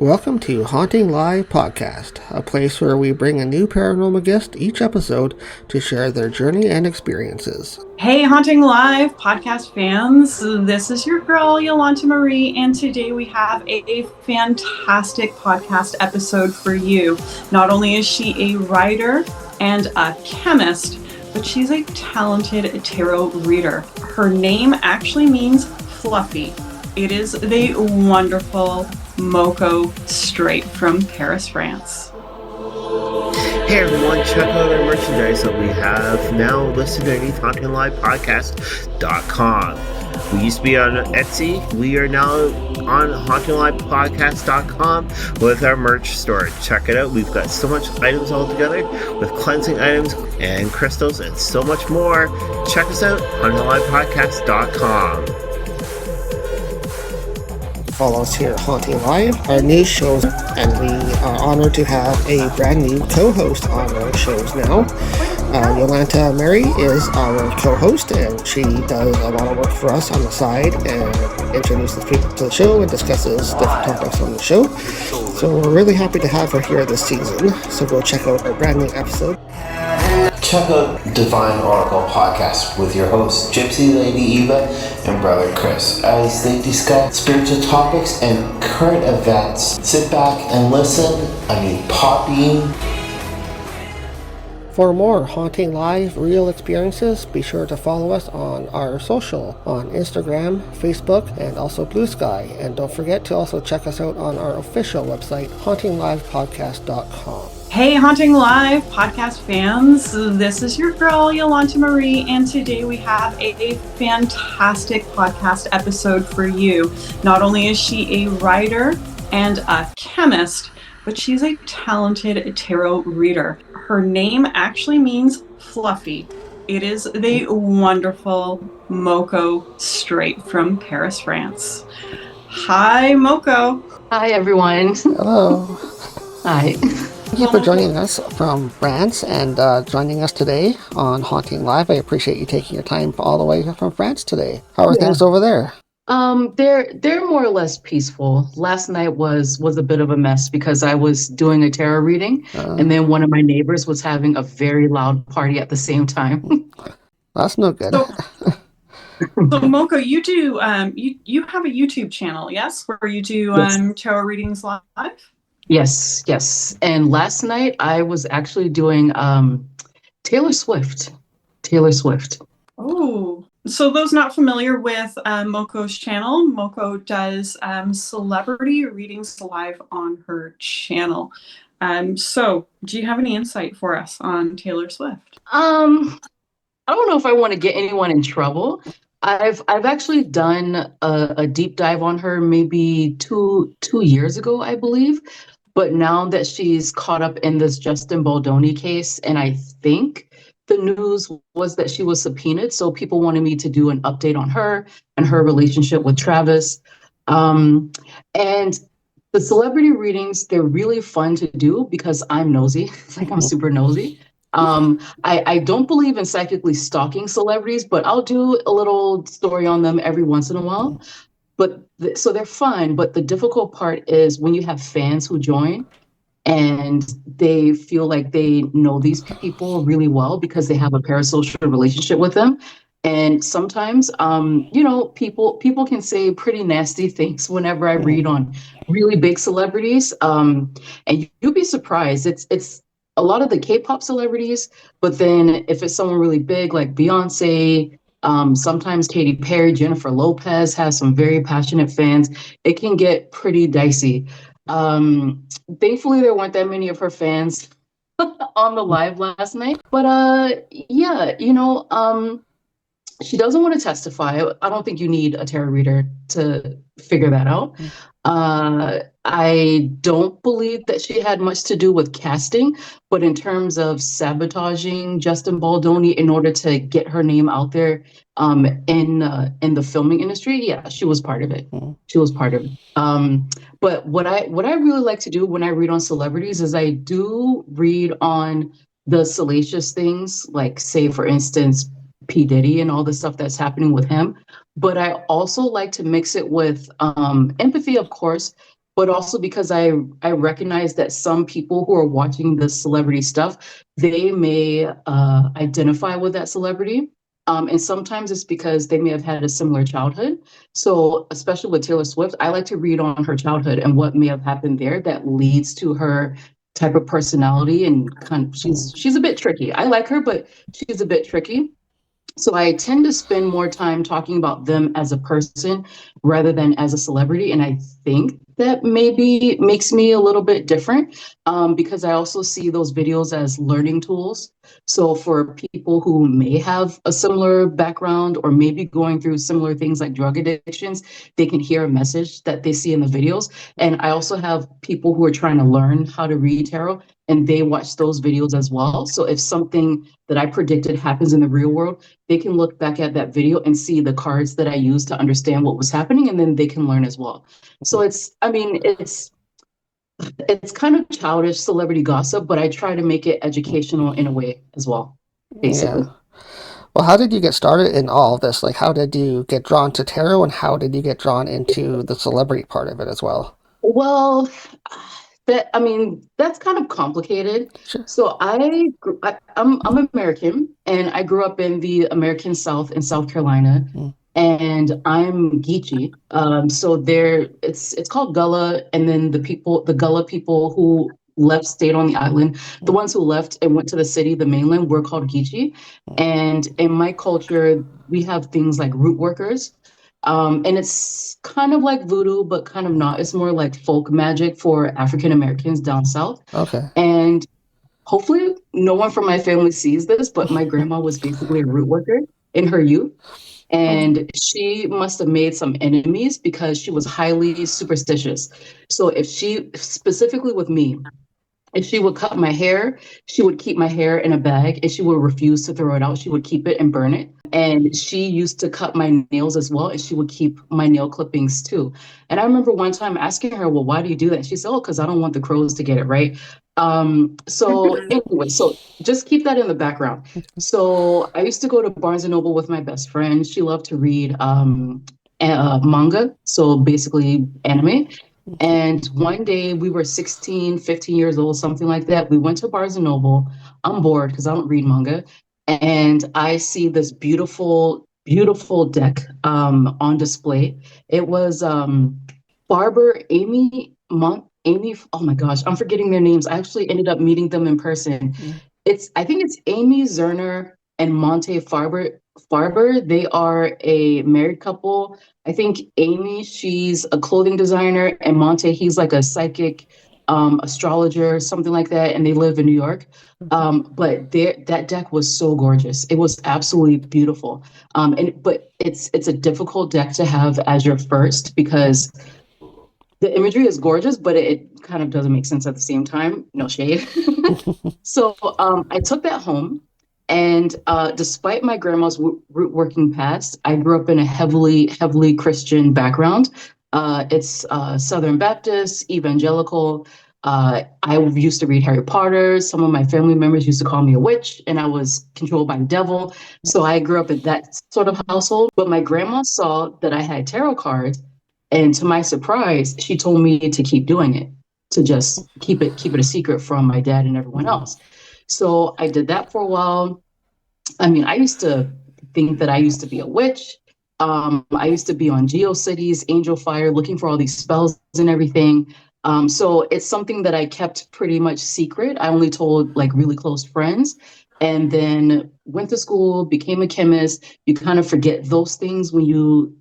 Welcome to Haunting Live Podcast, a place where we bring a new paranormal guest each episode to share their journey and experiences. Hey, Haunting Live podcast fans. This is your girl, Yolanta Meri, and today we have a fantastic podcast episode for you. Not only is she a writer and a chemist, but she's a talented tarot reader. Her name actually means fluffy. It is the wonderful Mokko, straight from Paris, France. Hey everyone, check out our merchandise that we have now listed underneath HauntingLivePodcast.com. We used to be on Etsy. We are now on HauntingLivePodcast.com with our merch store. Check it out. We've got so much items all together with cleansing items and crystals and so much more. Check us out, HauntingLivePodcast.com. Follow us here at Haunting Live, our news shows, and we are honored to have a brand new co-host on our shows now. Yolanta Meri is our co-host, and she does a lot of work for us on the side and introduces people to the show and discusses different topics on the show. So we're really happy to have her here this season. So go check out our brand new episode. Check out Divine Oracle Podcast with your hosts Gypsy Lady Eva and Brother Chris as they discuss spiritual topics and current events. Sit back and listen. Popping. For more Haunting Live real experiences, be sure to follow us on our social on Instagram, Facebook, and also Blue Sky. And don't forget to also check us out on our official website, HauntingLivePodcast.com. Hey, Haunting Live podcast fans. This is your girl, Yolanta Meri, and today we have a fantastic podcast episode for you. Not only is she a writer and a chemist, but she's a talented tarot reader. Her name actually means fluffy. It is the wonderful Mokko, straight from Paris, France. Hi, Mokko. Hi, everyone. Hello. Hi. Thank you for joining us from France and joining us today on Haunting Live. I appreciate you taking your time all the way from France today. How are things over there? They're more or less peaceful. Last night was a bit of a mess because I was doing a tarot reading, and then one of my neighbors was having a very loud party at the same time. That's no good. So Mokko, you do you have a YouTube channel, yes, where you do tarot readings live? Yes. And last night I was actually doing Taylor Swift. Oh, so those not familiar with Mokko's channel, Mokko does celebrity readings live on her channel. So do you have any insight for us on Taylor Swift? I don't know if I want to get anyone in trouble. I've actually done a deep dive on her maybe two years ago, I believe. But now that she's caught up in this Justin Baldoni case, and I think the news was that she was subpoenaed, so people wanted me to do an update on her and her relationship with Travis. And the celebrity readings, they're really fun to do because I'm nosy. I'm super nosy. I don't believe in psychically stalking celebrities, but I'll do a little story on them every once in a while. But so they're fun, but the difficult part is when you have fans who join and they feel like they know these people really well because they have a parasocial relationship with them. And sometimes, people can say pretty nasty things whenever I read on really big celebrities. And you'd be surprised. It's a lot of the K-pop celebrities, but then if it's someone really big like Beyonce, sometimes Katy Perry, Jennifer Lopez has some very passionate fans. It can get pretty dicey. Thankfully, there weren't that many of her fans on the live last night. But she doesn't want to testify. I don't think you need a tarot reader to figure that out. I don't believe that she had much to do with casting, but in terms of sabotaging Justin Baldoni in order to get her name out there in the filming industry, yeah, she was part of it. She was part of it. But what I really like to do when I read on celebrities is I do read on the salacious things, like say for instance, P. Diddy and all the stuff that's happening with him. But I also like to mix it with empathy, of course, but also because I recognize that some people who are watching the celebrity stuff, they may identify with that celebrity. And sometimes it's because they may have had a similar childhood. So, especially with Taylor Swift, I like to read on her childhood and what may have happened there that leads to her type of personality. And kind of, she's a bit tricky. I like her, but she's a bit tricky. So I tend to spend more time talking about them as a person rather than as a celebrity. And I think that maybe makes me a little bit different, because I also see those videos as learning tools. So for people who may have a similar background or maybe going through similar things like drug addictions, they can hear a message that they see in the videos. And I also have people who are trying to learn how to read tarot and they watch those videos as well. So if something that I predicted happens in the real world, they can look back at that video and see the cards that I used to understand what was happening, and then they can learn as well. So it's kind of childish celebrity gossip, but I try to make it educational in a way as well, basically. Yeah. Well, how did you get started in all of this? Like, how did you get drawn to tarot, and how did you get drawn into the celebrity part of it as well? Well, that's kind of complicated. Sure. So I'm American, and I grew up in the American South in South Carolina, Mm. and I'm Geechee. So it's called Gullah, and then the Gullah people who left stayed on the island. The ones who left and went to the city, the mainland, were called Geechee. And in my culture, we have things like root workers. And it's kind of like voodoo, but kind of not. It's more like folk magic for African Americans down south. Okay. And hopefully, no one from my family sees this, but my grandma was basically a root worker in her youth. And she must have made some enemies because she was highly superstitious. So, if she, specifically with me, if she would cut my hair, she would keep my hair in a bag and she would refuse to throw it out. She would keep it and burn it. And she used to cut my nails as well, and she would keep my nail clippings too. And I remember one time asking her, well, why do you do that? She said, oh, because I don't want the crows to get it, right? So anyway, so just keep that in the background. So I used to go to Barnes and Noble with my best friend. She loved to read manga, so basically anime. And one day we were 16, 15 years old, something like that. We went to Barnes and Noble. I'm bored because I don't read manga. And I see this beautiful, beautiful deck on display. It was Barber, Amy, oh my gosh, I'm forgetting their names. I actually ended up meeting them in person. I think it's Amy Zerner and Monte Farber. They are a married couple. I think Amy, she's a clothing designer, and Monte, he's like a psychic astrologer, something like that, and they live in New York. But that deck was so gorgeous. It was absolutely beautiful. But it's a difficult deck to have as your first because the imagery is gorgeous, but it kind of doesn't make sense at the same time. No shade. So I took that home. And despite my grandma's root working past, I grew up in a heavily, heavily Christian background. It's Southern Baptist, evangelical. I used to read Harry Potter. Some of my family members used to call me a witch, and I was controlled by the devil. So I grew up in that sort of household. But my grandma saw that I had tarot cards, and to my surprise, she told me to keep doing it, to just keep it a secret from my dad and everyone else. So I did that for a while. I mean, I used to think that I used to be a witch. I used to be on GeoCities, Angel Fire, looking for all these spells and everything. So it's something that I kept pretty much secret. I only told like really close friends, and then went to school, became a chemist. You kind of forget those things when you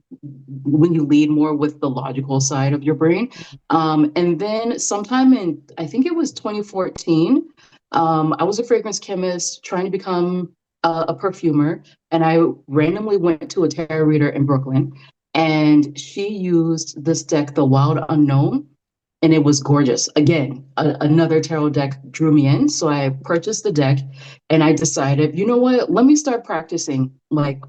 lead more with the logical side of your brain. And then sometime in, I think it was 2014, I was a fragrance chemist trying to become a perfumer, and I randomly went to a tarot reader in Brooklyn, and she used this deck, The Wild Unknown, and it was gorgeous. Again, another tarot deck drew me in, so I purchased the deck, and I decided, you know what, let me start practicing like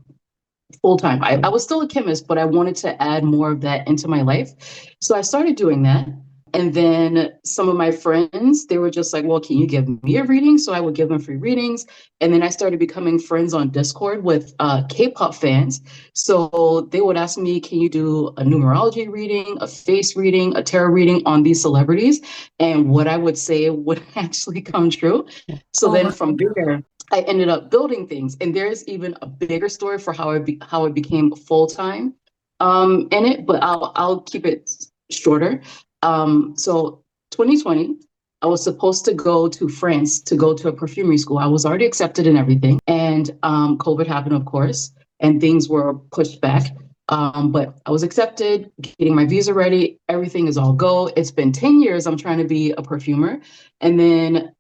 full time. I was still a chemist, but I wanted to add more of that into my life. So I started doing that. And then some of my friends, they were just like, well, can you give me a reading? So I would give them free readings. And then I started becoming friends on Discord with K-pop fans. So they would ask me, can you do a numerology reading, a face reading, a tarot reading on these celebrities? And what I would say would actually come true. So then from there, I ended up building things. And there's even a bigger story for how it became full-time in it, but I'll keep it shorter. So 2020, I was supposed to go to France to go to a perfumery school. I was already accepted and everything. And COVID happened, of course, and things were pushed back. But I was accepted, getting my visa ready. Everything is all go. It's been 10 years. I'm trying to be a perfumer. And then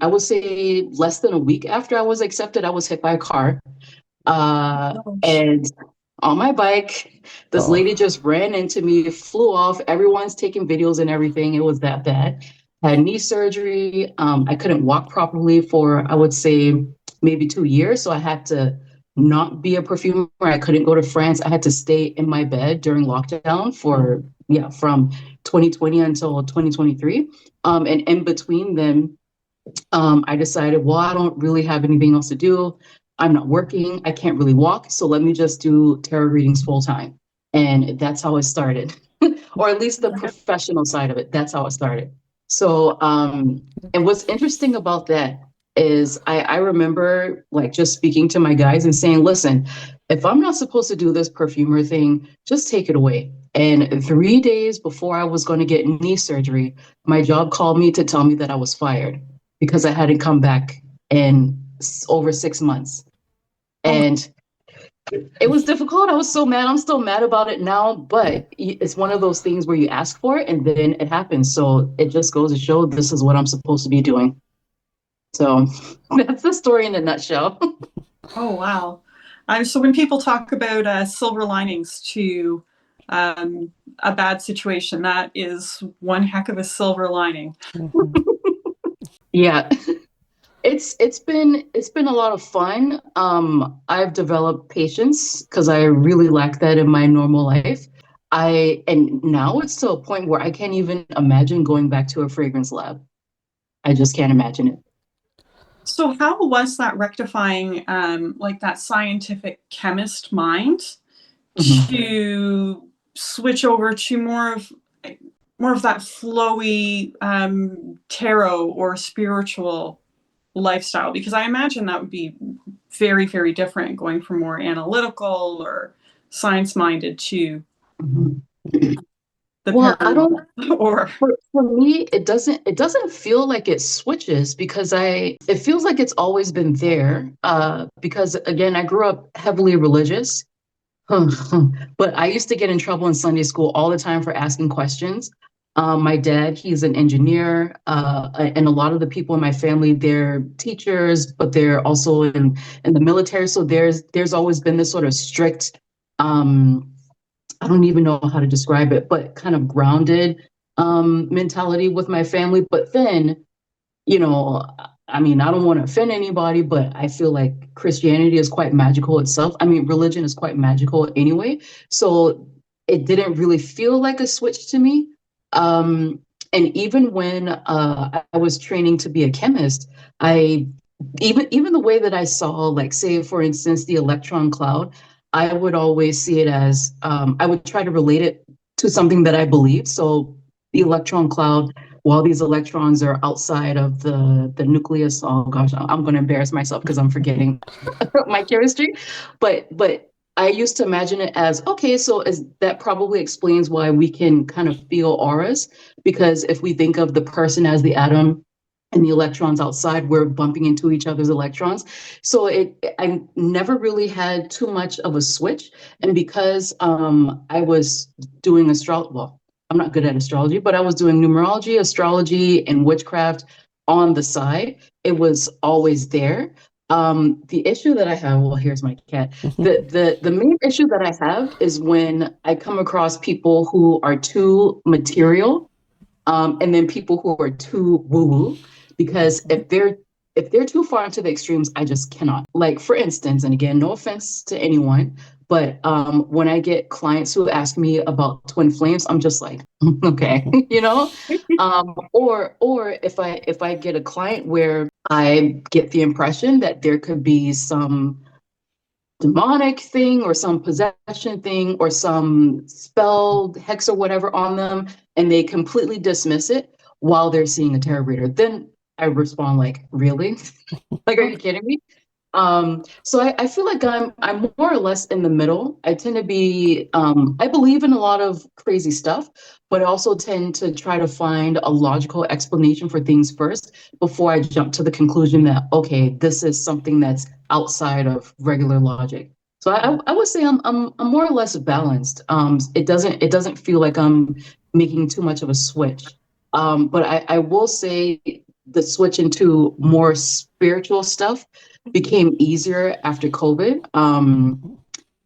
I would say less than a week after I was accepted, I was hit by a car. And on my bike, this lady just ran into me, flew off. Everyone's taking videos and everything. It was that bad. Had knee surgery. I couldn't walk properly for, I would say, maybe 2 years. So I had to not be a perfumer. I couldn't go to France. I had to stay in my bed during lockdown for, from 2020 until 2023. And in between them, I decided, well, I don't really have anything else to do. I'm not working. I can't really walk. So let me just do tarot readings full time. And that's how it started, or at least the professional side of it. That's how it started. So, and what's interesting about that is I remember like just speaking to my guys and saying, listen, if I'm not supposed to do this perfumer thing, just take it away. And 3 days before I was going to get knee surgery, my job called me to tell me that I was fired because I hadn't come back in over 6 months. And it was difficult. I was so mad. I'm still mad about it now, but it's one of those things where you ask for it and then it happens. So it just goes to show this is what I'm supposed to be doing. So that's the story in a nutshell. Oh, wow. So when people talk about silver linings to a bad situation, that is one heck of a silver lining. Yeah. It's been a lot of fun. I've developed patience because I really lack that in my normal life. And now it's to a point where I can't even imagine going back to a fragrance lab. I just can't imagine it. So how was that rectifying like that scientific chemist mind to switch over to more of that flowy tarot or spiritual lifestyle? Because I imagine that would be very, very different going from more analytical or science-minded to the well, I don't. or For me, it doesn't feel like it switches because it feels like it's always been there. Because again, I grew up heavily religious, but I used to get in trouble in Sunday school all the time for asking questions. My dad, he's an engineer, and a lot of the people in my family, they're teachers, but they're also in the military. So there's always been this sort of strict, I don't even know how to describe it, but kind of grounded mentality with my family. But then, I mean, I don't want to offend anybody, but I feel like Christianity is quite magical itself. I mean, religion is quite magical anyway. So it didn't really feel like a switch to me. And even when I was training to be a chemist, even the way that I saw, like, say, for instance, the electron cloud, I would always see it as, I would try to relate it to something that I believe. So the electron cloud, while these electrons are outside of the nucleus, oh gosh, I'm going to embarrass myself because I'm forgetting my chemistry. But I used to imagine it as, okay, so that probably explains why we can kind of feel auras, because if we think of the person as the atom and the electrons outside, we're bumping into each other's electrons. So I never really had too much of a switch. And because I was doing well, I'm not good at astrology, but I was doing numerology, astrology, and witchcraft on the side. It was always there. The issue that I have, well, here's my cat. The main issue that I have is when I come across people who are too material, and then people who are too woo-woo, because if they're too far into the extremes, I just cannot. Like, for instance, and again, no offense to anyone, But when I get clients who ask me about twin flames, I'm just like, okay, you know. Or if I get a client where I get the impression that there could be some demonic thing or some possession thing or some spell hex or whatever on them, and they completely dismiss it while they're seeing a tarot reader, then I respond like, really? Like, are you kidding me? So I feel like I'm more or less in the middle. I tend to be I believe in a lot of crazy stuff, but I also tend to try to find a logical explanation for things first before I jump to the conclusion that, okay, this is something that's outside of regular logic. So I would say I'm more or less balanced. It doesn't feel like I'm making too much of a switch. But I will say the switch into more spiritual stuff became easier after COVID,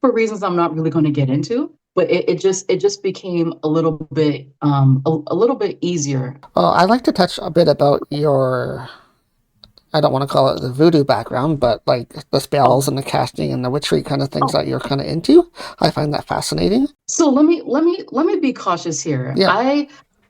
for reasons I'm not really going to get into. But it just became a little bit a little bit easier. I'd like to touch a bit about your, I don't want to call it the voodoo background, but like the spells and the casting and the witchery kind of things that you're kind of into. I find that fascinating. So let me be cautious here. Yeah.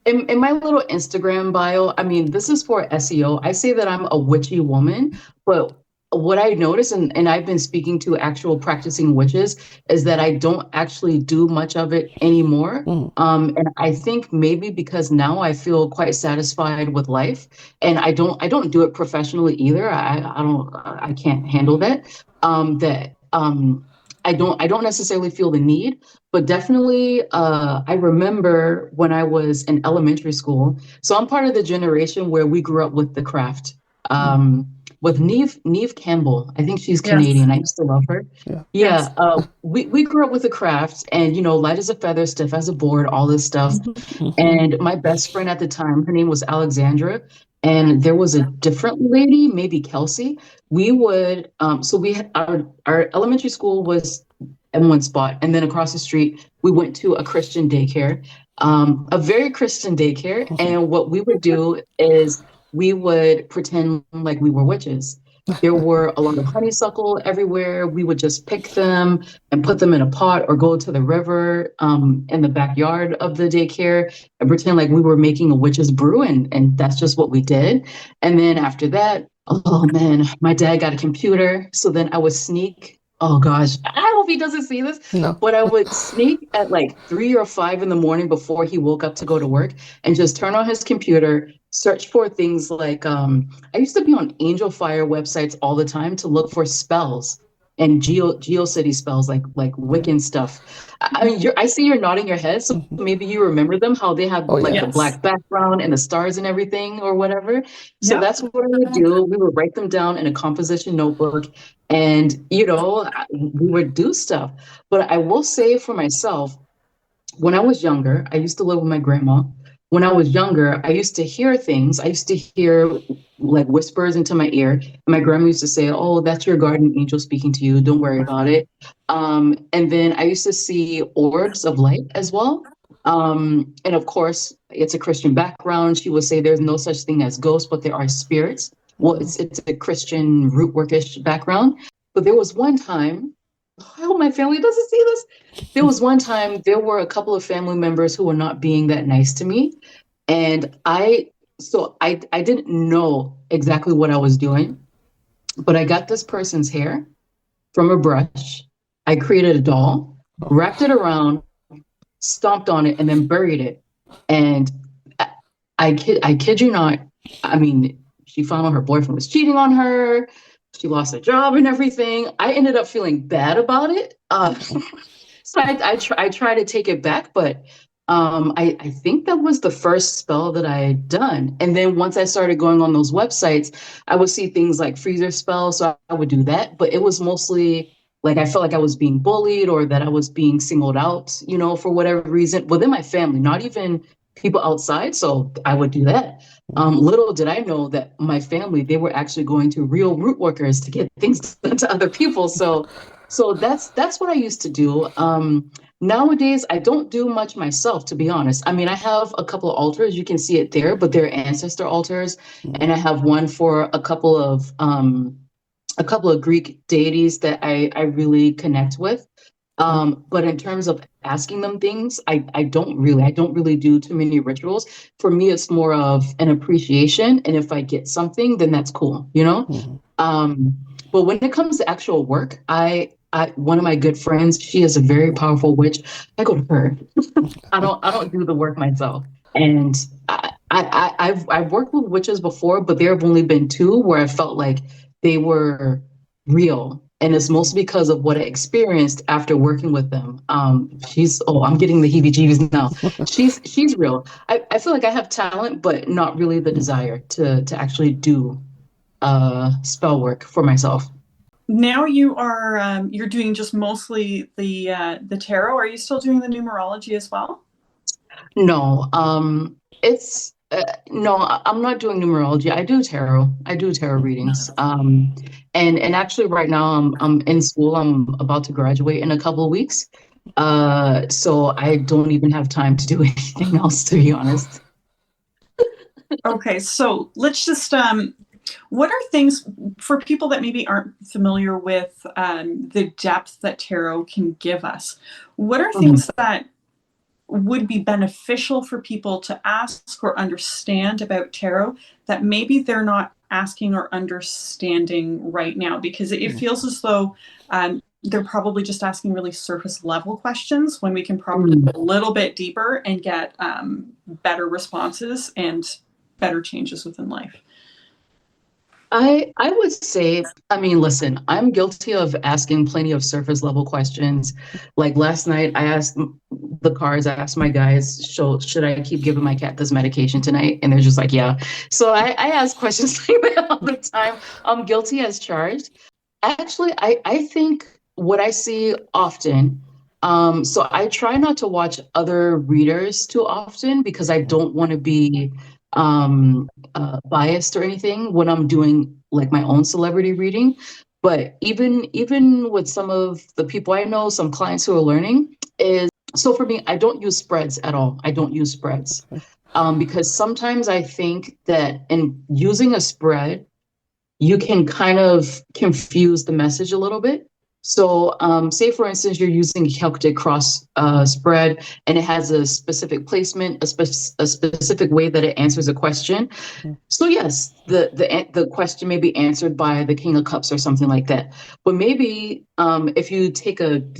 In my little Instagram bio, I mean, this is for SEO. I say that I'm a witchy woman, but what I notice, and I've been speaking to actual practicing witches, is that I don't actually do much of it anymore. And I think maybe because now I feel quite satisfied with life, and I don't do it professionally either. I can't handle that. I don't necessarily feel the need, but definitely I remember when I was in elementary school. So I'm part of the generation where we grew up with the craft. With Neve Campbell. I think she's Yes. Canadian. I used to love her. Yeah. Yeah, we grew up with the craft, and light as a feather, stiff as a board, all this stuff. And my best friend at the time, her name was Alexandra, and there was a different lady, maybe Kelsey. We would so we had our elementary school was in one spot, and then across the street we went to a Christian daycare, a very Christian daycare. And what we would do is we would pretend like we were witches. There were a lot of honeysuckle everywhere. We would just pick them and put them in a pot or go to the river in the backyard of the daycare and pretend like we were making a witch's brew. And that's just what we did. And then after that, oh man, my dad got a computer. So then I would sneak. Oh gosh, I hope he doesn't see this, No. but I would sneak at like 3 or 5 in the morning before he woke up to go to work and just turn on his computer, search for things like I used to be on Angel Fire websites all the time to look for spells and GeoCity spells like Wiccan stuff. I mean, I see you're nodding your head, so maybe you remember them, how they had Oh, like yeah. the Yes. black background and the stars and everything or whatever. So Yep. that's what we would do. We would write them down in a composition notebook, and we would do stuff. But I will say for myself, when I was younger, I used to live with my grandma. When I was younger, I used to hear things. I used to hear like whispers into my ear. And my grandma used to say, "Oh, that's your guardian angel speaking to you. Don't worry about it." And then I used to see orbs of light as well. And of course, it's a Christian background. She would say there's no such thing as ghosts, but there are spirits. Well, it's a Christian root workish background. But there was one time, I hope my family doesn't see this. There was one time there were a couple of family members who were not being that nice to me. And I didn't know exactly what I was doing, but I got this person's hair from a brush. I created a doll, wrapped it around, stomped on it, and then buried it. And I kid you not. I mean, she found out her boyfriend was cheating on her. She lost her job and everything. I ended up feeling bad about it. So I try to take it back, but I think that was the first spell that I had done. And then once I started going on those websites, I would see things like freezer spells, so I would do that. But it was mostly like I felt like I was being bullied or that I was being singled out, for whatever reason within my family, not even people outside. So I would do that. Little did I know that my family, they were actually going to real root workers to get things done to other people. So that's what I used to do. Nowadays, I don't do much myself, to be honest. I mean, I have a couple of altars. You can see it there, but they're ancestor altars, and I have one for a couple of Greek deities that I really connect with. But in terms of asking them things, I don't really do too many rituals. For me, it's more of an appreciation. And if I get something, then that's cool, you know? But when it comes to actual work, one of my good friends, she is a very powerful witch. I go to her. I don't do the work myself. And I've worked with witches before, but there have only been two where I felt like they were real. And it's mostly because of what I experienced after working with them. I'm getting the heebie-jeebies now. She's real. I feel like I have talent, but not really the desire to actually do spell work for myself. Now you are you're doing just mostly the tarot. Are you still doing the numerology as well? No, it's no, I'm not doing numerology. I do tarot. I do tarot readings. And actually right now I'm in school. I'm about to graduate in a couple of weeks. So I don't even have time to do anything else, to be honest. Okay, so let's just what are things for people that maybe aren't familiar with the depth that tarot can give us? What are things that would be beneficial for people to ask or understand about tarot that maybe they're not asking or understanding right now? Because it feels as though they're probably just asking really surface level questions when we can probably go a little bit deeper and get better responses and better changes within life. I would say, I mean, listen, I'm guilty of asking plenty of surface level questions. Like last night, I asked I asked my guys, should I keep giving my cat this medication tonight? And they're just like, yeah. So I ask questions like that all the time. I'm guilty as charged. Actually, I think what I see often, so I try not to watch other readers too often because I don't want to be biased or anything when I'm doing like my own celebrity reading. But even with some of the people I know, some clients who are learning so for me, I don't use spreads at all. I don't use spreads because sometimes I think that in using a spread, you can kind of confuse the message a little bit. So say, for instance, you're using a Celtic cross spread and it has a specific placement, a specific way that it answers a question. So yes, the question may be answered by the King of Cups or something like that. But maybe if you take if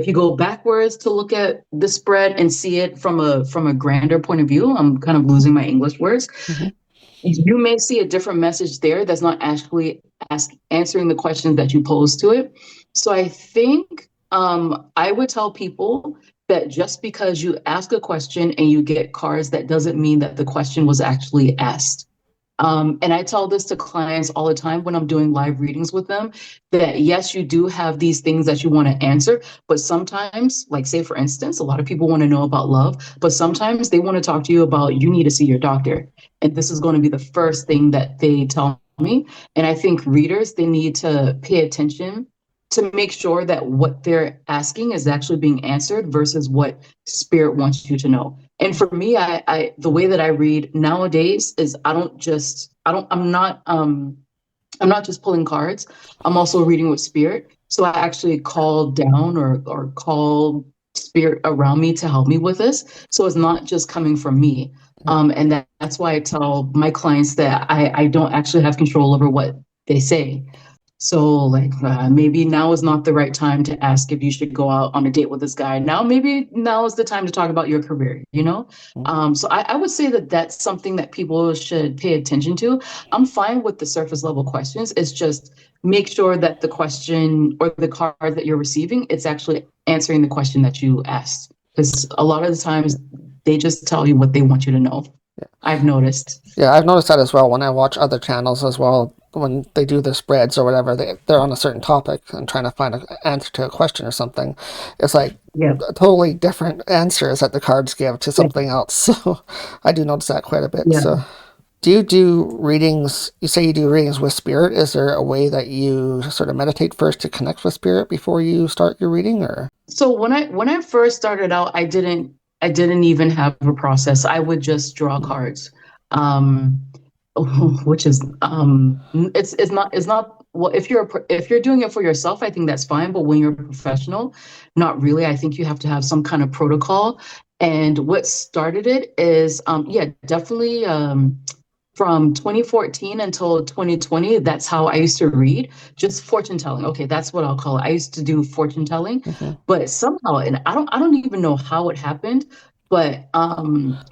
you go backwards to look at the spread and see it from a grander point of view, I'm kind of losing my English words. You may see a different message there that's not actually answering the questions that you pose to it. So I think I would tell people that just because you ask a question and you get cards, that doesn't mean that the question was actually asked. And I tell this to clients all the time when I'm doing live readings with them, that yes, you do have these things that you want to answer, but sometimes, like say for instance, a lot of people want to know about love, but sometimes they want to talk to you about you need to see your doctor. And this is going to be the first thing that they tell me. And I think readers, they need to pay attention to make sure that what they're asking is actually being answered versus what spirit wants you to know. And for me, I the way that I read nowadays is I'm not just pulling cards. I'm also reading with spirit. So I actually call down or call spirit around me to help me with this. So it's not just coming from me. And that's why I tell my clients that I don't actually have control over what they say. So like maybe now is not the right time to ask if you should go out on a date with this guy. Maybe now is the time to talk about your career, you know? So I would say that that's something that people should pay attention to. I'm fine with the surface level questions. It's just make sure that the question or the card that you're receiving, it's actually answering the question that you asked. Because a lot of the times they just tell you what they want you to know. Yeah. I've noticed. Yeah, I've noticed that as well when I watch other channels as well. When they do their spreads or whatever, they're on a certain topic and trying to find an answer to a question or something. It's like totally different answers that the cards give to something else. So I do notice that quite a bit. Yeah. So do you do readings? You say you do readings with spirit. Is there a way that you sort of meditate first to connect with spirit before you start your reading? Or so when I first started out, I didn't even have a process. I would just draw cards. which is it's not well, if you're doing it for yourself, I think that's fine, but when you're a professional, not really. I think you have to have some kind of protocol. And what started it is yeah, definitely from 2014 until 2020, that's how I used to read, just fortune telling. Okay, that's what I'll call it. I used to do fortune telling, but somehow, and I don't even know how it happened, but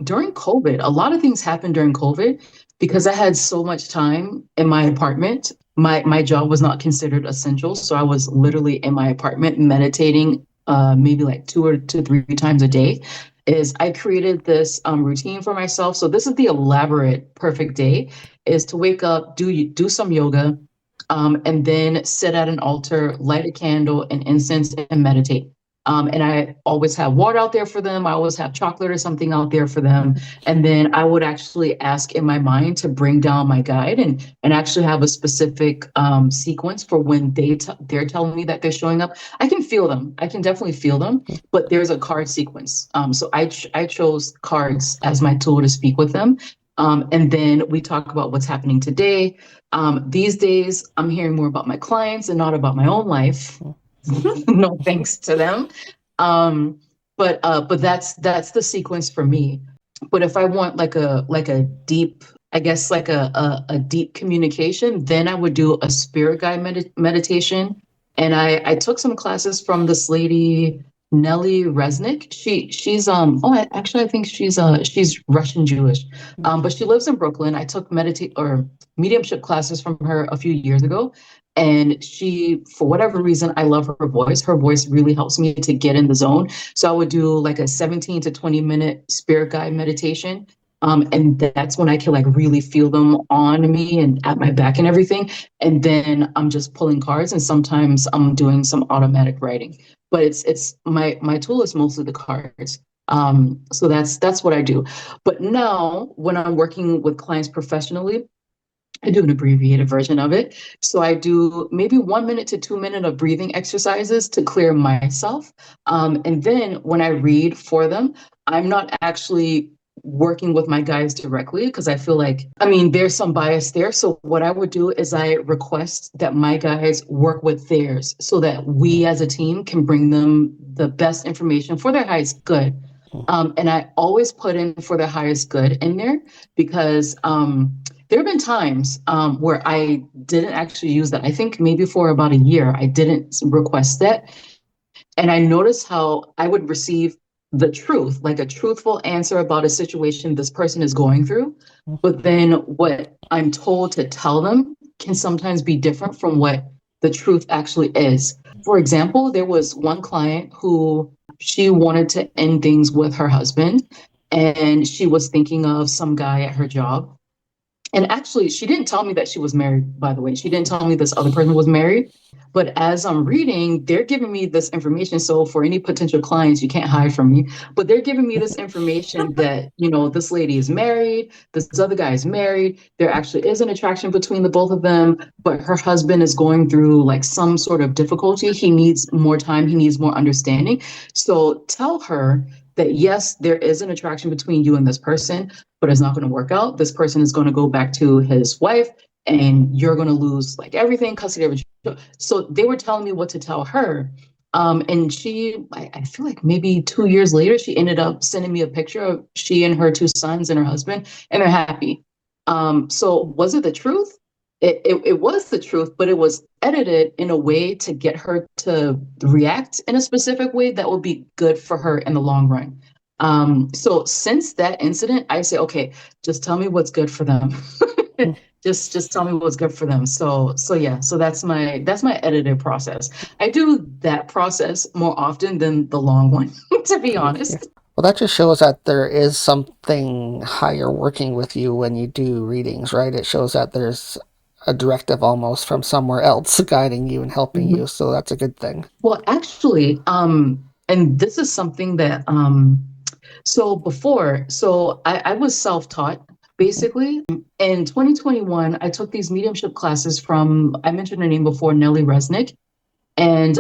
during COVID, a lot of things happened during COVID because I had so much time in my apartment. My job was not considered essential, so I was literally in my apartment meditating maybe like 2 or 3 times a day. Is I created this routine for myself. So this is the elaborate perfect day: is to wake up, do some yoga, and then sit at an altar, light a candle and incense, and meditate. And I always have water out there for them. I always have chocolate or something out there for them. And then I would actually ask in my mind to bring down my guide and actually have a specific sequence for when they're telling me that they're showing up. I can feel them. I can definitely feel them, but there's a card sequence. So I chose cards as my tool to speak with them. And then we talk about what's happening today. These days, I'm hearing more about my clients and not about my own life. No thanks to them. But that's the sequence for me. But if I want like a deep, I guess like a deep communication, then I would do a spirit guide meditation. And I took some classes from this lady, Nelly Resnick. Actually I think she's Russian Jewish. But she lives in Brooklyn. I took meditate or mediumship classes from her a few years ago. And she, for whatever reason, I love her voice. Her voice really helps me to get in the zone. So I would do like a 17 to 20-minute spirit guide meditation. And that's when I can like really feel them on me and at my back and everything. And then I'm just pulling cards, and sometimes I'm doing some automatic writing. But it's my tool is mostly the cards. So that's what I do. But now when I'm working with clients professionally, I do an abbreviated version of it. So I do maybe 1 minute to 2 minute of breathing exercises to clear myself. And then when I read for them, I'm not actually working with my guides directly because I feel like, I mean, there's some bias there. So what I would do is I request that my guides work with theirs so that we as a team can bring them the best information for their highest good. And I always put in for their highest good in there because there have been times where I didn't actually use that. I think maybe for about a year, I didn't request that. And I noticed how I would receive the truth, like a truthful answer about a situation this person is going through. But then what I'm told to tell them can sometimes be different from what the truth actually is. For example, there was one client who she wanted to end things with her husband, and she was thinking of some guy at her job. And actually, she didn't tell me that she was married, by the way. She didn't tell me this other person was married. But as I'm reading, they're giving me this information. So for any potential clients, you can't hide from me. But they're giving me this information that, this lady is married, this other guy is married. There actually is an attraction between the both of them, but her husband is going through like some sort of difficulty. He needs more time. He needs more understanding. So tell her that yes, there is an attraction between you and this person, but it's not going to work out. This person is going to go back to his wife, and you're going to lose like everything, custody of your. So they were telling me what to tell her. And I feel like maybe 2 years later, she ended up sending me a picture of she and her two sons and her husband, and they're happy. So was it the truth? It was the truth, but it was edited in a way to get her to react in a specific way that would be good for her in the long run. So since that incident, I say, okay, just tell me what's good for them. just tell me what's good for them. So yeah, so that's my edited process. I do that process more often than the long one, to be honest. Well, that just shows that there is something higher working with you when you do readings, right? It shows that there's a directive almost from somewhere else guiding you and helping you. So that's a good thing. Well, actually, and this is something that, I was self-taught basically. In 2021, I took these mediumship classes from, I mentioned her name before, Nelly Resnick. And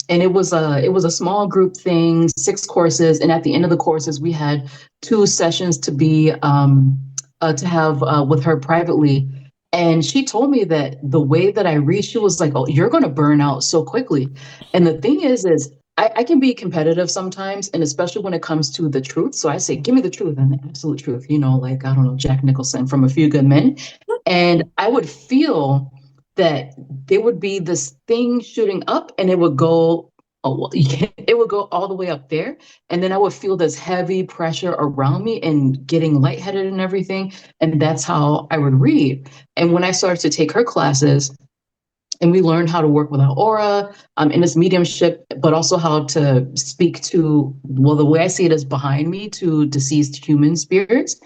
it was a small group thing, 6 courses. And at the end of the courses, we had 2 sessions to be to have with her privately. And she told me that the way that I read, she was like, "Oh, you're going to burn out so quickly." And the thing is I can be competitive sometimes, and especially when it comes to the truth. So I say, "Give me the truth and the absolute truth." Like I don't know, Jack Nicholson from A Few Good Men, and I would feel that there would be this thing shooting up, and it would go. Oh, well, it would go all the way up there. And then I would feel this heavy pressure around me and getting lightheaded and everything. And that's how I would read. And when I started to take her classes, and we learned how to work with our aura in this mediumship, but also how to speak to, well, the way I see it is behind me, to deceased human spirits.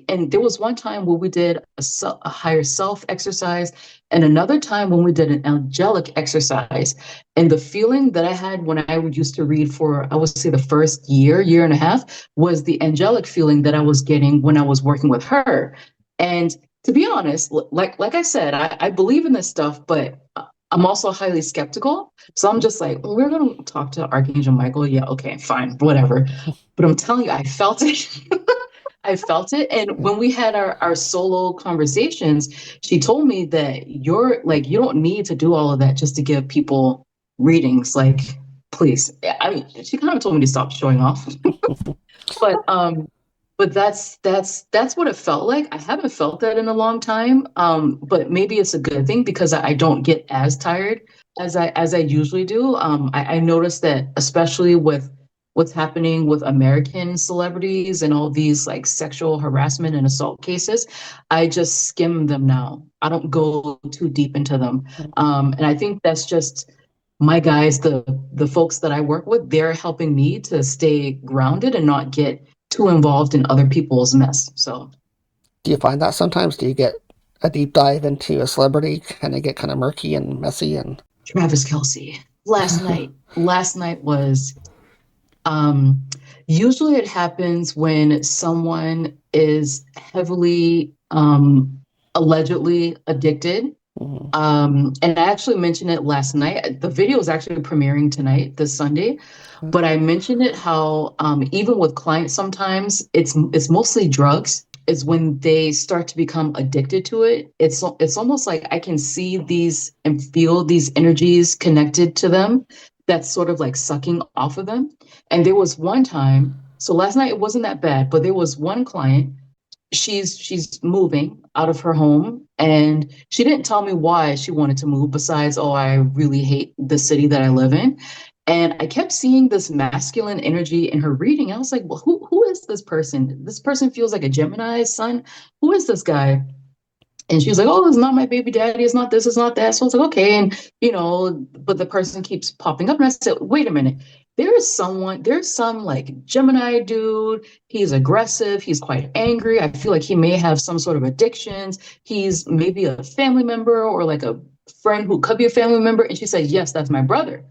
And there was one time where we did a higher self exercise, and another time when we did an angelic exercise. And the feeling that I had when I would used to read for, I would say, the first year and a half, was the angelic feeling that I was getting when I was working with her. And to be honest, like I said, I believe in this stuff, but I'm also highly skeptical. So I'm just like, we're going to talk to Archangel Michael. Yeah, okay, fine, whatever. But I'm telling you, I felt it. I felt it. And when we had our solo conversations, she told me that you don't need to do all of that just to give people readings. Like, please. I mean, she kind of told me to stop showing off. But that's what it felt like. I haven't felt that in a long time. But maybe it's a good thing because I don't get as tired as I usually do. I noticed that, especially with what's happening with American celebrities and all these like sexual harassment and assault cases, I just skim them now. I don't go too deep into them. And I think that's just my guys, the folks that I work with, they're helping me to stay grounded and not get too involved in other people's mess. So Do you find that sometimes? Do you get a deep dive into a celebrity and they get kind of murky and messy? And Travis Kelce last night was, usually it happens when someone is heavily, allegedly addicted. And I actually mentioned it last night. The video is actually premiering tonight, this Sunday. But I mentioned it how even with clients, sometimes it's mostly drugs. Is when they start to become addicted to it. It's almost like I can see these and feel these energies connected to them. That's sort of like sucking off of them. And there was one time. So last night it wasn't that bad, but there was one client. She's moving out of her home, and she didn't tell me why she wanted to move, besides, oh, I really hate the city that I live in. And I kept seeing this masculine energy in her reading. I was like, well, who is this person? This person feels like a Gemini's son. Who is this guy? And she was like, oh, it's not my baby daddy. It's not this, it's not that. So I was like, okay. And, but the person keeps popping up. And I said, wait a minute. There's some like Gemini dude. He's aggressive. He's quite angry. I feel like he may have some sort of addictions. He's maybe a family member or like a friend who could be a family member. And she said, yes, that's my brother.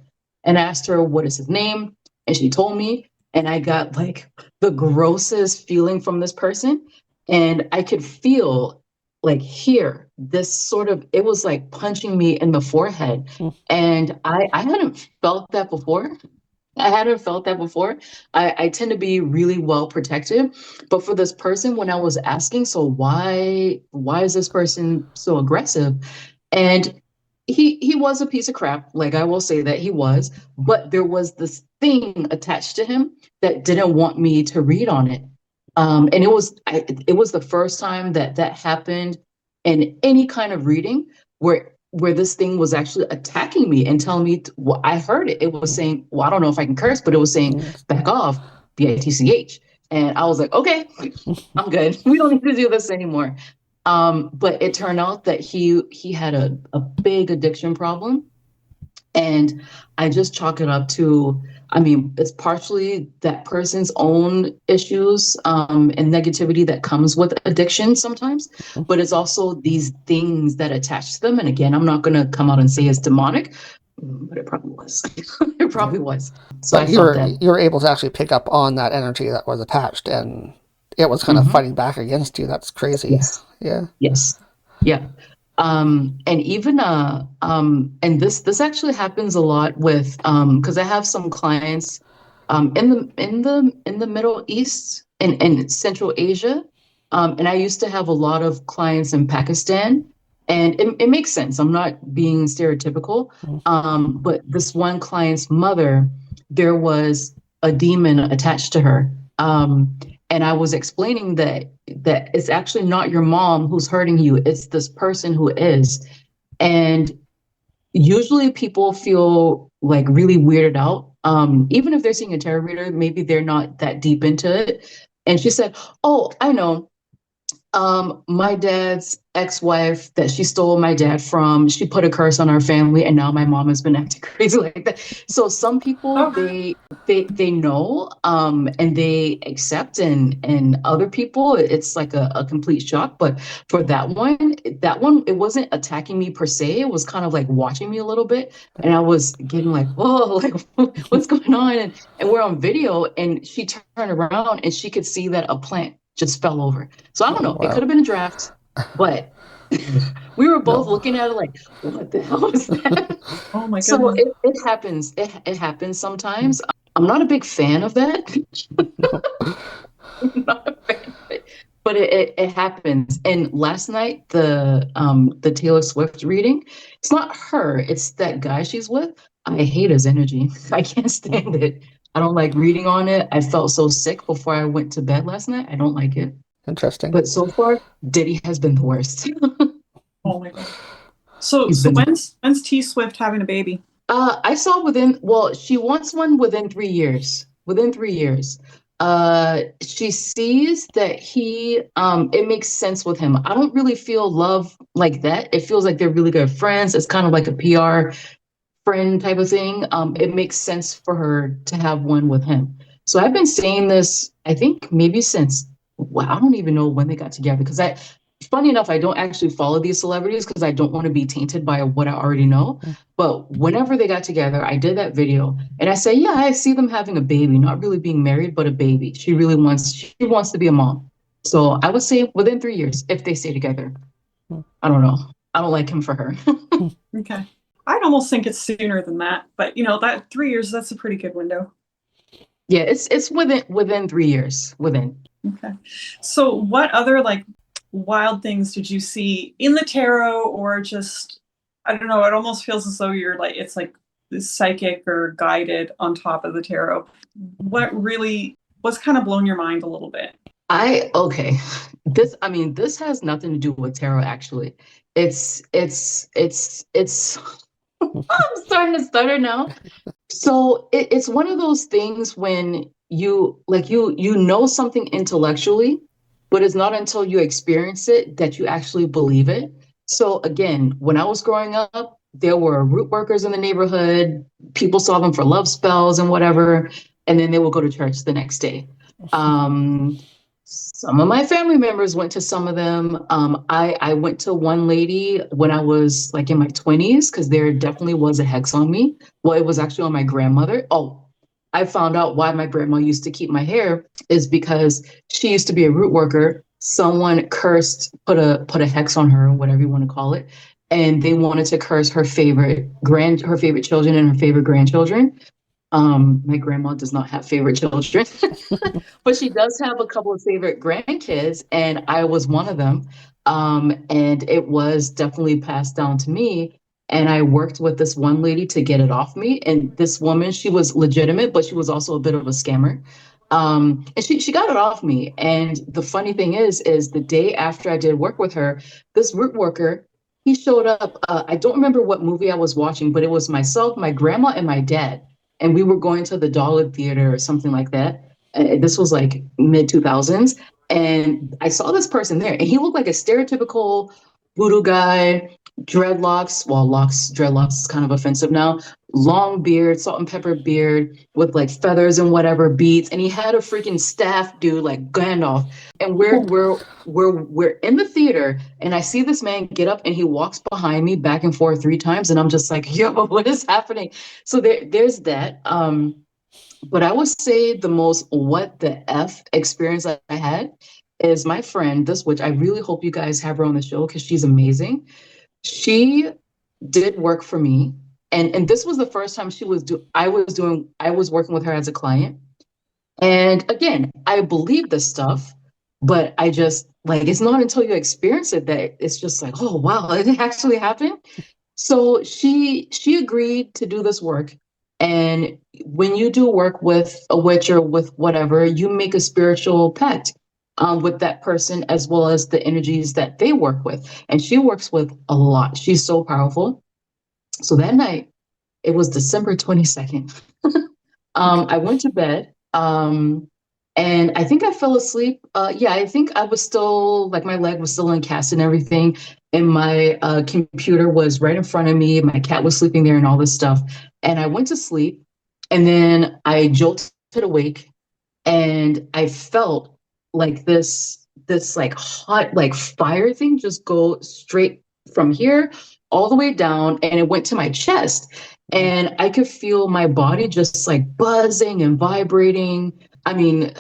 And I asked her, what is his name? And she told me. And I got like the grossest feeling from this person. And I could feel like here, this sort of, it was like punching me in the forehead. And I hadn't felt that before. I tend to be really well protected. But for this person, when I was asking, so why is this person so aggressive? And he was a piece of crap. Like, I will say that he was, but there was this thing attached to him that didn't want me to read on it. And it was the first time that happened in any kind of reading where this thing was actually attacking me and telling me, well, I heard it. It was saying, well, I don't know if I can curse, but it was saying, back off, bitch. And I was like, okay, I'm good. We don't need to do this anymore. But it turned out that he had a big addiction problem. And I just chalk it up to, I mean, it's partially that person's own issues and negativity that comes with addiction sometimes, but it's also these things that attach to them. And again, I'm not going to come out and say it's demonic, but it probably was. It probably was. So but I felt that. you were able to actually pick up on that energy that was attached, and it was kind of fighting back against you. That's crazy. Yes. Yeah. Yes. Yeah. And even and this actually happens a lot with because I have some clients in the Middle East and Central Asia. And I used to have a lot of clients in Pakistan, and it makes sense. I'm not being stereotypical. But this one client's mother, there was a demon attached to her. And I was explaining that it's actually not your mom who's hurting you, it's this person who is. And usually people feel like really weirded out. Even if they're seeing a tarot reader, maybe they're not that deep into it. And she said, "Oh, I know. My dad's ex-wife that she stole my dad from, she put a curse on our family, and now my mom has been acting crazy like that." So some people they know, and they accept, and other people it's like a complete shock. But for that one, it wasn't attacking me per se. It was kind of like watching me a little bit, and I was getting like, "Whoa, like what's going on?" And we're on video, and she turned around and she could see that a plant just fell over. So I don't know. It could have been a draft, but we were both looking at it like, what the hell is that? Oh my goodness. So it happens. It happens sometimes. I'm not a big fan of that. I'm not a fan of it. But it happens. And last night, the Taylor Swift reading, it's not her, it's that guy she's with. I hate his energy. I can't stand it. I don't like reading on it. I felt so sick before I went to bed last night. I don't like it. Interesting. But so far, Diddy has been the worst. Oh my god. So when's T Swift having a baby? I saw she wants one within 3 years. Within 3 years. She sees that it makes sense with him. I don't really feel love like that. It feels like they're really good friends. It's kind of like a PR friend type of thing. It makes sense for her to have one with him. So I've been saying this, I think maybe since, well, I don't even know when they got together, because funny enough, I don't actually follow these celebrities because I don't want to be tainted by what I already know. But whenever they got together, I did that video and I say, yeah, I see them having a baby, not really being married, but a baby. She wants to be a mom. So I would say within 3 years, if they stay together. I don't know. I don't like him for her. Okay. I'd almost think it's sooner than that, but that 3 years, that's a pretty good window. Yeah, it's within 3 years. Within. Okay. So what other like wild things did you see in the tarot, or just, I don't know, it almost feels as though you're like, it's like psychic or guided on top of the tarot. What's kind of blown your mind a little bit? Okay. This has nothing to do with tarot, actually. It's I'm starting to stutter now. So it's one of those things when you know something intellectually, but it's not until you experience it that you actually believe it. So again, when I was growing up, there were root workers in the neighborhood. People saw them for love spells and whatever, and then they would go to church the next day. Some of my family members went to some of them. I went to one lady when I was like in my 20s, because there definitely was a hex on me. Well, it was actually on my grandmother. Oh, I found out why my grandma used to keep my hair is because she used to be a root worker. Someone cursed, put a hex on her, whatever you want to call it, and they wanted to curse her favorite children and her favorite grandchildren. My grandma does not have favorite children, but she does have a couple of favorite grandkids, and I was one of them. And it was definitely passed down to me. And I worked with this one lady to get it off me. And this woman, she was legitimate, but she was also a bit of a scammer. And she got it off me. And the funny thing is the day after I did work with her, this root worker, he showed up. I don't remember what movie I was watching, but it was myself, my grandma, and my dad. And we were going to the Dollar Theater or something like that. This was like mid 2000s. And I saw this person there, and he looked like a stereotypical voodoo guy, dreadlocks. Well, dreadlocks is kind of offensive now. Long beard, salt and pepper beard with like feathers and whatever, beads. And he had a freaking staff, dude, like Gandalf. And we're in the theater, and I see this man get up and he walks behind me back and forth 3 times. And I'm just like, yo, what is happening? So there's that. But I would say the most what the F experience I had is my friend, which I really hope you guys have her on the show because she's amazing. She did work for me. And this was the first time I was working with her as a client. And again, I believe this stuff, But I just like, it's not until you experience it that it's just like, oh wow, it actually happened. So she agreed to do this work. And when you do work with a witch or with whatever, you make a spiritual pact with that person as well as the energies that they work with. And she works with a lot. She's so powerful. So that night, it was December 22nd. I went to bed. And I think I fell asleep. Yeah, I think I was still like my leg was still in cast and everything. And my computer was right in front of me. My cat was sleeping there and all this stuff. And I went to sleep. And then I jolted awake and I felt like this like hot like fire thing just go straight from here all the way down, and it went to my chest, and I could feel my body just like buzzing and vibrating. I mean,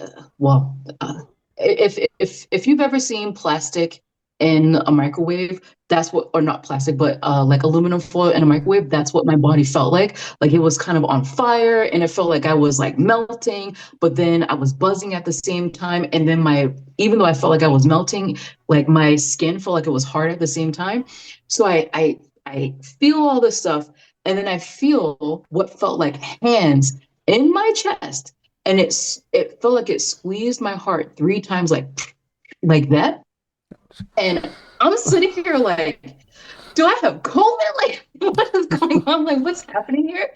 if you've ever seen plastic in a microwave, that's what, or not plastic, but like aluminum foil in a microwave, that's what my body felt like. Like it was kind of on fire, and it felt like I was like melting, but then I was buzzing at the same time. And then even though I felt like I was melting, like my skin felt like it was hard at the same time. So I feel all this stuff, and then I feel what felt like hands in my chest, and it felt like it squeezed my heart 3 times, like that. And I'm sitting here like, do I have COVID? Like, what is going on? Like, what's happening here?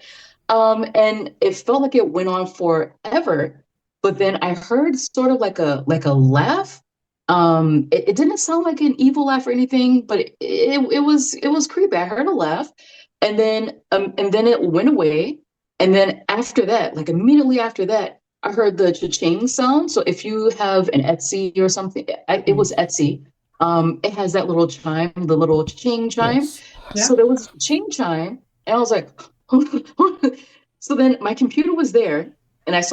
And it felt like it went on forever. But then I heard sort of like a laugh. It didn't sound like an evil laugh or anything, but it was creepy. I heard a laugh, and then it went away. And then after that, like immediately after that, I heard the cha-ching sound. So if you have an Etsy or something, it was Etsy. It has that little chime, the little ching chime. Yes. So there was a ching chime, and I was like, so then my computer was there, and I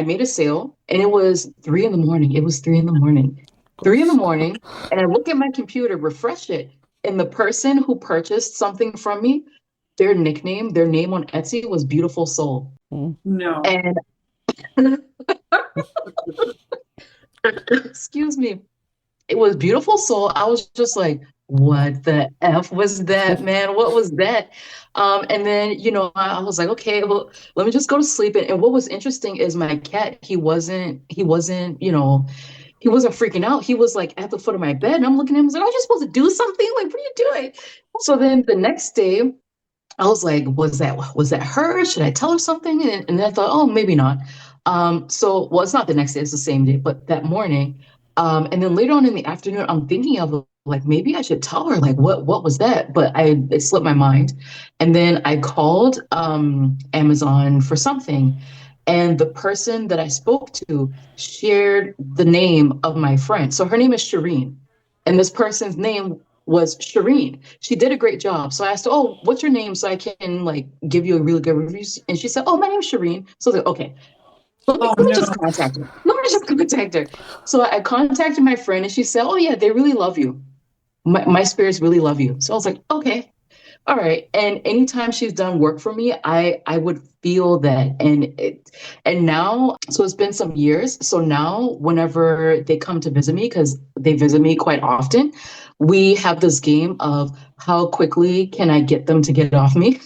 made a sale, and it was 3 in the morning. It was 3 in the morning, 3 in the morning, and I look at my computer, refresh it, and the person who purchased something from me, their name on Etsy was Beautiful Soul, No. and excuse me. It was Beautiful Soul. I was just like, what the F was that, man? What was that? And then, I was like, okay, well, let me just go to sleep. And what was interesting is my cat, he wasn't freaking out. He was like at the foot of my bed. And I'm looking at him, I was like, are you supposed to do something? Like, what are you doing? So then the next day, I was like, was that her? Should I tell her something? And then I thought, oh, maybe not. Well, it's not the next day, it's the same day, but that morning. And then later on in the afternoon, I'm thinking of like, maybe I should tell her, like, what was that? But it slipped my mind. And then I called Amazon for something. And the person that I spoke to shared the name of my friend. So her name is Shireen. And this person's name was Shireen. She did a great job. So I asked her, oh, what's your name so I can like give you a really good review? And she said, oh, my name's Shireen. So I was like, okay, let me just contact her. Let me just contact her. So I contacted my friend, and she said, oh yeah, they really love you. My spirits really love you. So I was like, okay, all right. And anytime she's done work for me, I would feel that. And now, so it's been some years. So now whenever they come to visit me, because they visit me quite often, we have this game of how quickly can I get them to get off me?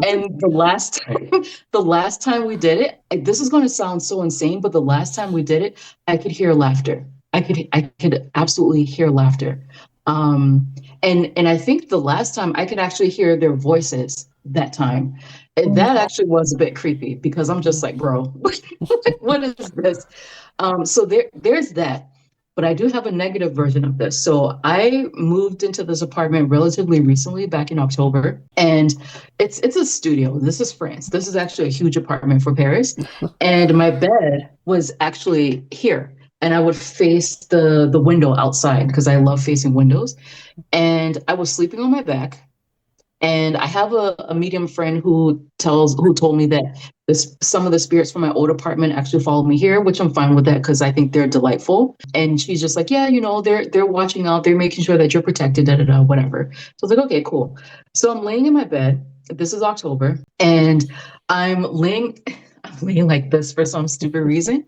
And the last time we did it, this is going to sound so insane, but the last time we did it, I could hear laughter. I could absolutely hear laughter. And I think the last time I could actually hear their voices that time. And that actually was a bit creepy because I'm just like, bro, what is this? So there's that. But I do have a negative version of this. So I moved into this apartment relatively recently, back in October, and it's a studio. This is France. This is actually a huge apartment for Paris, and my bed was actually here, and I would face the window outside because I love facing windows, and I was sleeping on my back. And I have a medium friend who told me that some of the spirits from my old apartment actually followed me here, which I'm fine with that because I think they're delightful. And she's just like, yeah, they're watching out, they're making sure that you're protected, da da da, whatever. So I was like, okay, cool. So I'm laying in my bed. This is October, and I'm laying like this for some stupid reason,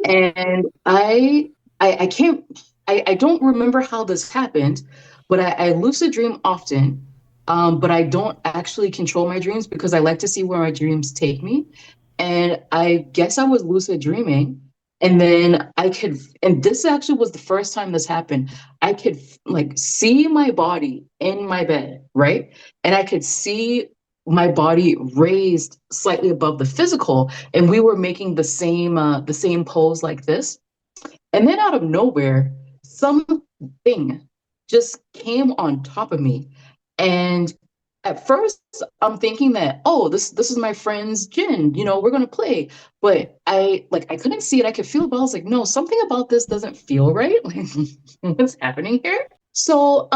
and I I can't, I don't remember how this happened, but I lucid dream often. But I don't actually control my dreams because I like to see where my dreams take me. And I guess I was lucid dreaming. And then and this actually was the first time this happened. I could like see my body in my bed, right? And I could see my body raised slightly above the physical, and we were making the same pose like this. And then out of nowhere, something just came on top of me. And at first, I'm thinking that, oh, this is my friend's Jin, we're gonna play. But I couldn't see it, I could feel it, but I was like, no, something about this doesn't feel right. Like, what's happening here? So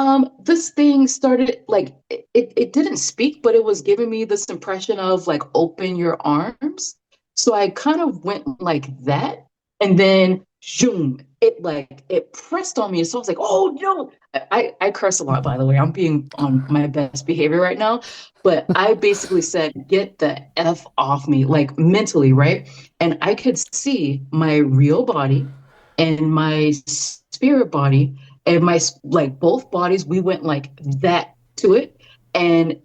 this thing started like it didn't speak, but it was giving me this impression of like open your arms. So I kind of went like that, and then zoom, it pressed on me. So I was like, oh no. I curse a lot, by the way. I'm being on my best behavior right now. But I basically said, get the F off me, like mentally, right? And I could see my real body and my spirit body and my like both bodies, we went like that to it. And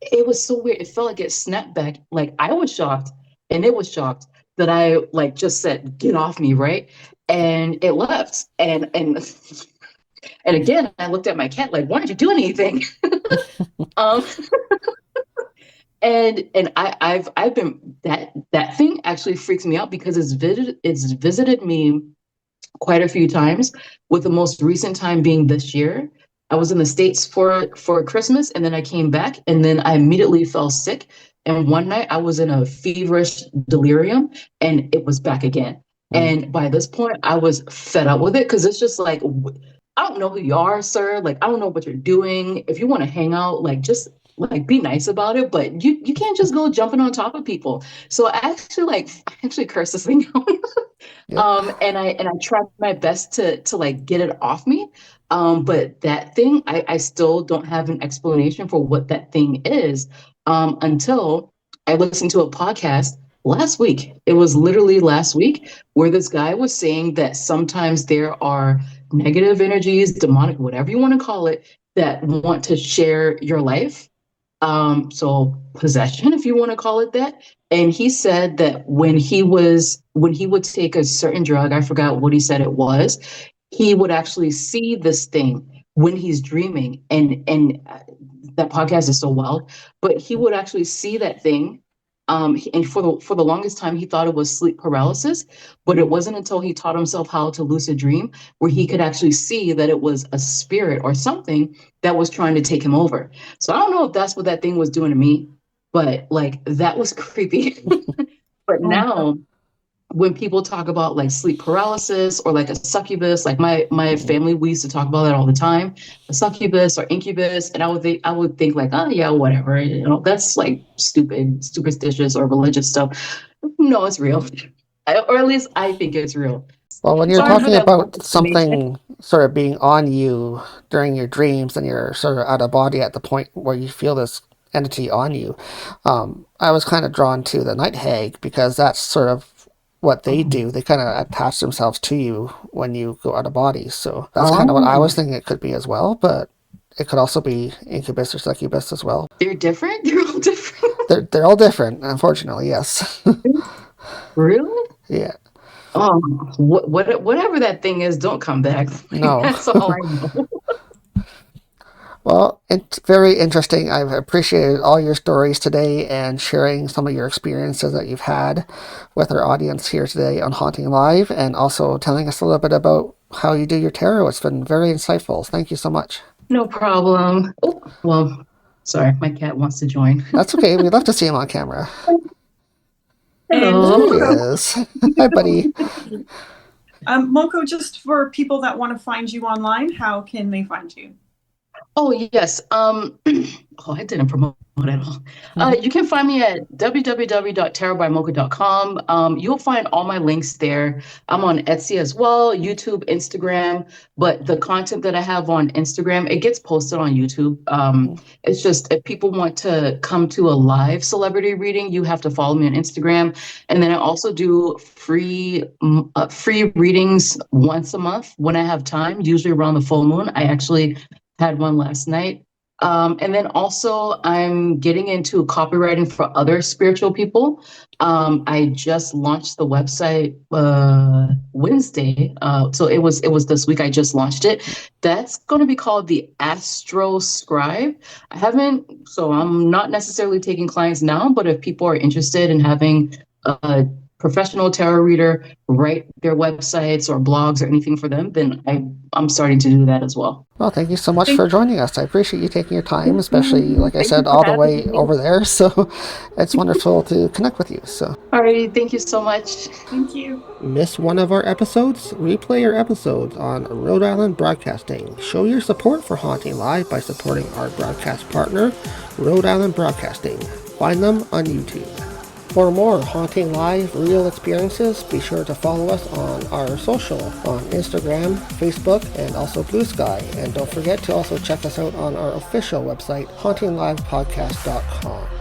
it was so weird. It felt like it snapped back. Like I was shocked and it was shocked that I like just said, get off me, right? And it left. And again, I looked at my cat like, why aren't you doing anything? um and I've been that thing actually freaks me out because it's visited me quite a few times, with the most recent time being this year. I was in the States for Christmas, and then I came back, and then I immediately fell sick. And one night I was in a feverish delirium, and it was back again. And by this point, I was fed up with it because it's just like, I don't know who you are, sir. Like, I don't know what you're doing. If you want to hang out, like, just like be nice about it, but you can't just go jumping on top of people. So I actually curse this thing out. Yep. And I tried my best to like get it off me. But that thing, I still don't have an explanation for what that thing is, until I listened to a podcast last week. It was literally last week where this guy was saying that sometimes there are negative energies, demonic, whatever you want to call it, that want to share your life. So possession, if you want to call it that. And he said that when he would take a certain drug, I forgot what he said it was, he would actually see this thing when he's dreaming. And that podcast is so wild, but he would actually see that thing. And for the longest time, he thought it was sleep paralysis, but it wasn't until he taught himself how to lucid dream where he could actually see that it was a spirit or something that was trying to take him over. So I don't know if that's what that thing was doing to me, but like that was creepy. But now when people talk about like sleep paralysis or like a succubus, like my family, we used to talk about that all the time, a succubus or incubus, and I would think like, oh yeah, whatever, that's like stupid, superstitious or religious stuff. No, it's real, or at least I think it's real. Well, when you're Sorry for talking that long about explanation. something sort of being on you during your dreams and you're sort of out of body at the point where you feel this entity on you, I was kind of drawn to the night hag because that's sort of what they do. They kind of attach themselves to you when you go out of body. So that's kind of what I Oh, was thinking it could be as well, but it could also be incubus or succubus as well. they're different. They're all different. They're all different, unfortunately, yes. Really? Yeah. Oh, whatever that thing is, don't come back. No. That's all I know. Well, it's very interesting. I've appreciated all your stories today and sharing some of your experiences that you've had with our audience here today on Haunting Live, and also telling us a little bit about how you do your tarot. It's been very insightful. Thank you so much. No problem. Oh, well, sorry, my cat wants to join. That's okay. We'd love to see him on camera. And There he Hello. is. Hi, buddy. Mokko, just for people that want to find you online, how can they find you? Oh, yes. Oh, I didn't promote at all. You can find me at www.terrorbymokko.com. You'll find all my links there. I'm on Etsy as well, YouTube, Instagram, but the content that I have on Instagram, it gets posted on YouTube. It's just if people want to come to a live celebrity reading, you have to follow me on Instagram. And then I also do free readings once a month when I have time, usually around the full moon. I actually had one last night. And then also I'm getting into copywriting for other spiritual people. I just launched the website Wednesday. So it was this week I just launched it. That's going to be called the Astro Scribe. So I'm not necessarily taking clients now, but if people are interested in having a professional tarot reader write their websites or blogs or anything for them, then I'm starting to do that as well. Well, thank you so much for joining us. I appreciate you taking your time, especially, like I said, all the way over there. So it's wonderful to connect with you. So, alrighty, thank you so much. Thank you. Miss one of our episodes? Replay your episodes on Rhode Island Broadcasting. Show your support for Haunting Live by supporting our broadcast partner, Rhode Island Broadcasting. Find them on YouTube. For more Haunting Live real experiences, be sure to follow us on our social on Instagram, Facebook, and also Blue Sky. And don't forget to also check us out on our official website, HauntingLivePodcast.com.